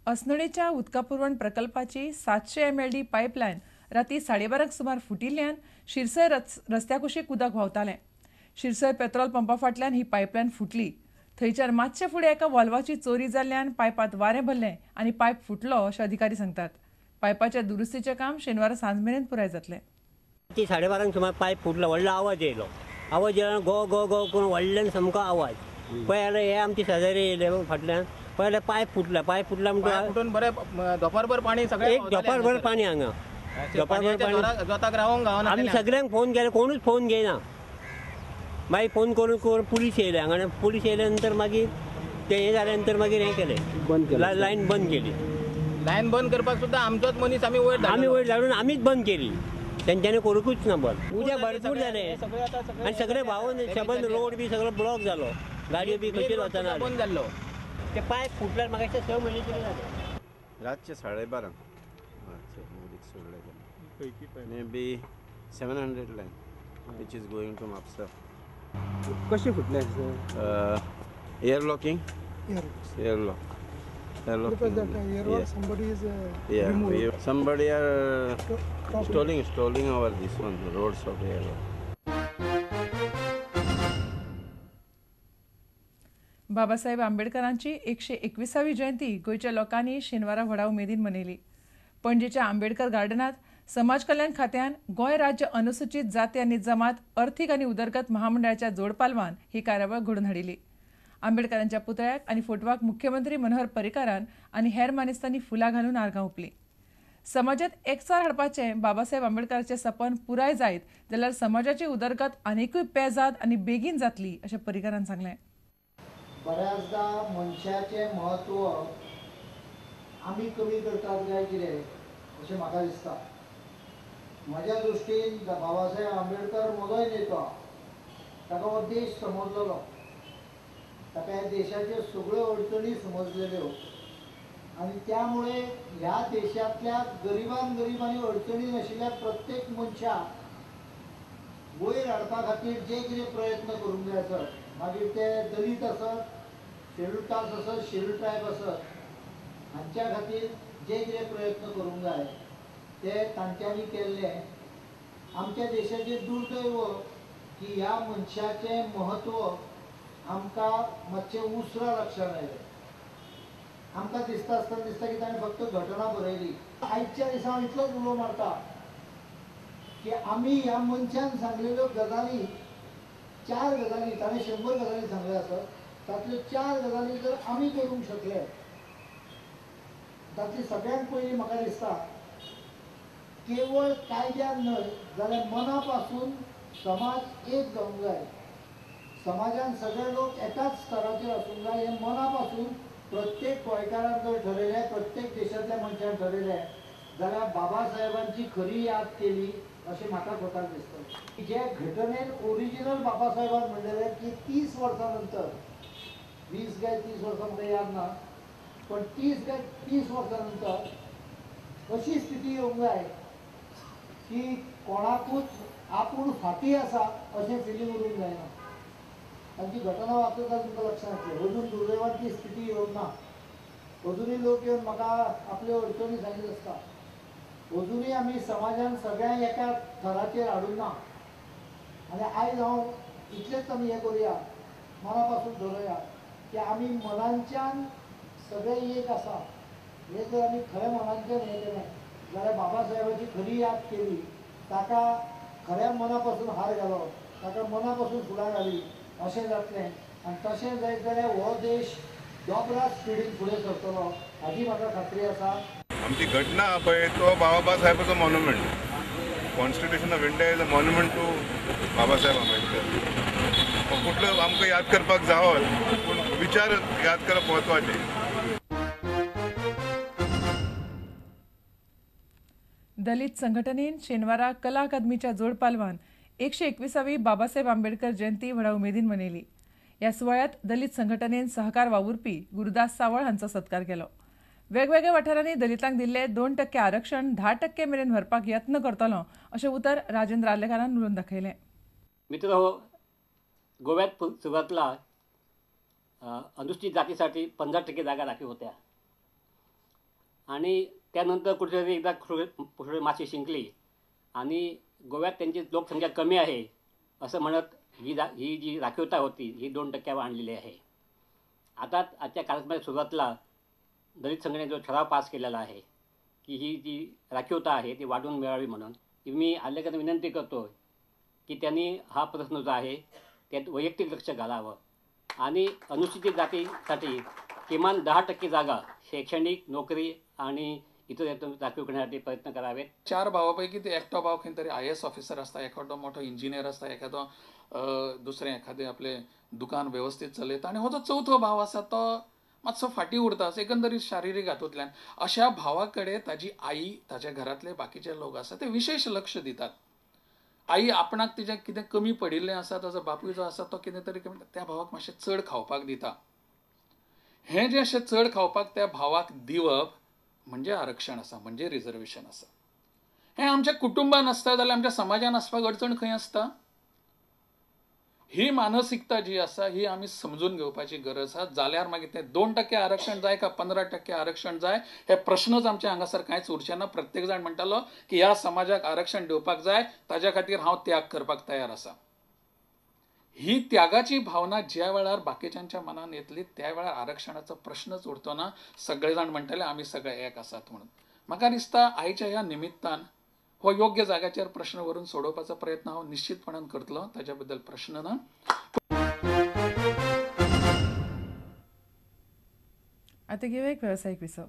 असनोडेच्या उदका पुरवण प्रकल्पाची 700 MLD पायपलायन राती 12:30 सुमार फुटिल्ल्यान शिरसय रस्त्या कुशीक उदक व्हांवतालें. शिरसय पेट्रोल पंपा फाटल्यान ही पायपलायन फुटली. थंयच्यान मातशे फुडें एका वॉल्वाची चोरी जाल्ल्यान पायपांत वारें भरलें आनी पायप फुटलो अशें अधिकारी सांगतात. पायपाच्या दुरुस्तीचें काम शेनवारा सांज मेरेन पुराय जातलें. ती 12:30 सुमार पायप फुटलो. व्हडलो आवाज येयलो. आवाज येयलो गो गो गो करून व्हडल्यान सामको आवाज. पळय हे आमचे शेजारी येयले फाटल्यान. पळय पायप फुटला म्हणून बरे दोपारभर पाणी सगळे एक दोपारभर पाणी हांगा. दोपारभर पाणी जोताक रावंक गावना. आमी सगळ्यांक फोन केले, कोणूच फोन घेयना. मागीर फोन करून पुलीस येयले हांगा. पुलीस येयल्या नंतर मागीर ते हे जाल्या नंतर मागीर हे केलें, लायन बंद केली. लायन बंद करपाक सुद्दां आमचोच मनीस आमी वयर धाडून आमीच बंद केली. तेंच्यांनी करूंकूच ना बंद. उद्या भरपूर जाले आनी सगळे भावून सबंद रोड बी सगळो ब्लॉक जालो. गाडयो बी खंयचेर वचना बंद जाल्लो. ते पायप फुटल्यार म्हाका दिसता 6 म्हयने तरी जाले. रातचे 12:30 may be 700 line which is going to Mapsa. कशी फुटले? Air locking. Air lock. Because that air somebody is removed. Somebody are installing over this one roads of air lock. Babasaheb आंबेडकरांची 121वी जयंती गोयच्या लोकांनी शेनवारा व्हडा उमेदीन मनयली. पणजेच्या आंबेडकर गार्डनात समाज कल्याण खात्यान गोंय राज्य अनुसूचित जाती आनी जमात अर्थीक आनी उदरगत महामंडळाच्या जोडपालवान ही कार्यावळ घडोवन हाडिली. आंबेडकरांच्या पुतळ्याक आनी फोटवाक मुख्यमंत्री मनोहर पर्रीकारान आनी हेर मानेस्तांनी फुलां घालून आर्गां ओंपलीं. समाजात एकचार हाडपाचें बाबासाहेब आंबेडकरांचें सपन पुराय जायत जाल्यार समाजाची उदरगत आनीकूय पेजाद आनी बेगीन जातली अशें पर्रीकारान सांगलें. बऱ्याचदा मनशाचें म्हत्व आमी कमी करतात काय कितें अशें म्हाका दिसता. म्हज्या दृश्टीन बाबासाहेब आंबेडकर म्हजोय नेतो. ताका हो देश समजलेलो. ताका ह्या देशाच्यो सगळ्यो अडचणी समजलेल्यो आनी त्यामुळे ह्या देशांतल्या गरीब आनी अडचणी आशिल्ल्या प्रत्येक मनशाक वयर हाडपा खातीर जे कितें प्रयत्न करूंक जाय आसत, मागीर ते दलीत आसत, शेड्यूल कास्ट आसत, शेड्यूल ट्रायब आसत, हांच्या खातीर जे कितें प्रयत्न करूंक जाय ते तांच्यांनी केल्ले. आमच्या देशाचें दुर्दैव की ह्या मनशाचें महत्व आमकां मातशें उसरा लक्षांत आयलें. आमकां दिसता की ताणें फक्त घटना बरयली. आयच्या दिसा हांव इतलोच उलो मारता की आमी ह्या मनशान सांगलेल्यो गजाली, 4 गजाली, ताणें 100 गजाली सांगल्यो आसत, तातल्यो 4 गजाली जर आमी करूंक शकले, तातली सगळ्यांत पयलीं म्हाका दिसता केवळ कायद्यान न्हय जाल्यार मना पासून समाज एक जावंक जाय. समाजान सगळे लोक एकाच स्तराचेर आसूंक जाय. हें मना पासून प्रत्येक गोंयकारान जर ठरयलें, प्रत्येक देशांतल्या मनशान ठरयलें जाल्यार बाबासाहेबांची खरी याद केली अशें म्हाका स्वताक दिसता. जे घटनेन ओरिजिनल बाबासाहेबान म्हणलेलें की 30 वर्सां नंतर, 20 काय 30 वर्सां म्हाका याद ना, पण 30 काय 30 वर्सां नंतर अशी स्थिती येवंक जाय की कोणाकूच आपूण फाटीं आसा अशें फिलींग उरूंक जायना. तांची घटना वाचता तुमकां लक्षांत येतलें. अजून दुर्दैवान ती स्थिती येवंक ना. अजुनूय लोक येवन म्हाका आपल्यो अडचणी सांगीत आसता. अजुनूय आमी समाजान सगळ्यांक एका थराचेर हाडूंक ना. आनी आयज हांव इतलेंच आमी हें करुया, मना पासून ठरया की आमी मनांच्यान सगळे एक आसा. हे जर आमी खऱ्या मनांच्यान हें केलें जाल्यार बाबासाहेबाची खरी याद केली, ताका खऱ्या मना पासून हार घालो, ताका मना पासून फुलां घाली अशें जातलें. आनी तशें जायत जाल्यार हो देश दोबरा स्पिडीन फुडें सरतलो हाची म्हाका खात्री आसा. आमची घटना आहा पळय तो बाबा साहेबाचो monument. Constitution of India is a monument to Babasaheb Ambedkar. कुठलो आमकां याद करपाक जावत, पूण विचार याद करप म्हत्वाचें. दलित संघटनेन शेनवारा कला अकादमीच्या जोडपालवान 121वी बाबासाहेब आंबेडकर जयंती व्हडा उमेदीन मनयली. ह्या सुवाळ्यात दलित संघटनेन सहकार वावुरपी गुरुदास सावळ हांचो सत्कार केलो. वेगवेगळ्या वाठारांनी दलितांक दिल्ले 2% आरक्षण 10% मेरेन व्हरपाक यत्न करतलो अशें उतर राजेंद्र आर्लेकारान उलोवन दाखयलें. मित्र हो, गोव्यात सुरुवातीला अनुसूचित जातीसाठी 15% जागा राखीव होत्या. आणि त्यानंतर कुठेतरी एकदा थोडी माशी शिंकली आणि गोव्यात त्यांची लोकसंख्या कमी आहे असं म्हणत ही जी राखीवता होती ही 2% आणलेली आहे. आता आजच्या कार्यक्रमाच्या सुरुवातीला दलित संघटनेने जो ठराव पास केलेला आहे की ही जी राखीवता आहे ती वाढवून मिळावी म्हणून मी आलेखांना विनंती करतो की त्यांनी हा प्रश्न जो आहे त्यात वैयक्तिक लक्ष घालावं आणि अनुसूचित जातीसाठी किमान 10% जागा शैक्षणिक नोकरी आणि इतर हेतून राखीव करण्यासाठी प्रयत्न करावेत. 4 भावापैकी ते एकटो भाव खंय तरी IAS ऑफिसर असता, एखादो मोठो इंजिनियर असता, एखादो दुसरें एखादें आपलें दुकान वेवस्थीत चलयता आनी हो जो चवथो भाव आसा तो मातसो फाटीं उरता एकंदरीत शारिरीक हातूंतल्यान. अशा भावा कडेन ताजी आई ताच्या घरांतले बाकीचे लोक आसा ते विशेष लक्ष दितात. आई आपणाक तिच्या कितें कमी पडिल्लें आसा ताजो बापूय जो आसा तो कितें तरी त्या भावाक मातशें चड खावपाक दिता. हें जें अशें चड खावपाक त्या भावाक दिवप म्हणजे आरक्षण आसा, म्हणजे रिजर्वेशन आसा. हें आमच्या कुटुंबान आसता जाल्यार आमच्या समाजान आसपाक अडचण खंय आसता. ही मानसिकता जी आसा ही आमी समजून घेवपाची गरज आसा. जाल्यार मागीर तें 2% आरक्षण जाय का 15% आरक्षण जाय हे प्रश्नच आमचे हांगासर कांयच उरचे ना. प्रत्येक जाण म्हणटालो की ह्या समाजाक आरक्षण दिवपाक जाय, ताच्या खातीर हांव त्याग करपाक तयार आसा. ही त्यागाची भावना ज्या वेळार बाकीच्यांच्या मनान येतली त्या वेळार आरक्षणाचो प्रश्नच उरतो ना. सगळे जाण म्हणटले आमी सगळे एक आसात म्हणून. म्हाका दिसता आयच्या ह्या निमित्तान हो योग्य जाग्याचेर प्रश्न व्हरून सोडोवपाचो प्रयत्न हांव निश्चितपणान करतलो, ताच्या बद्दल प्रश्न ना. आता घेऊया एक व्यावसायिक विसव.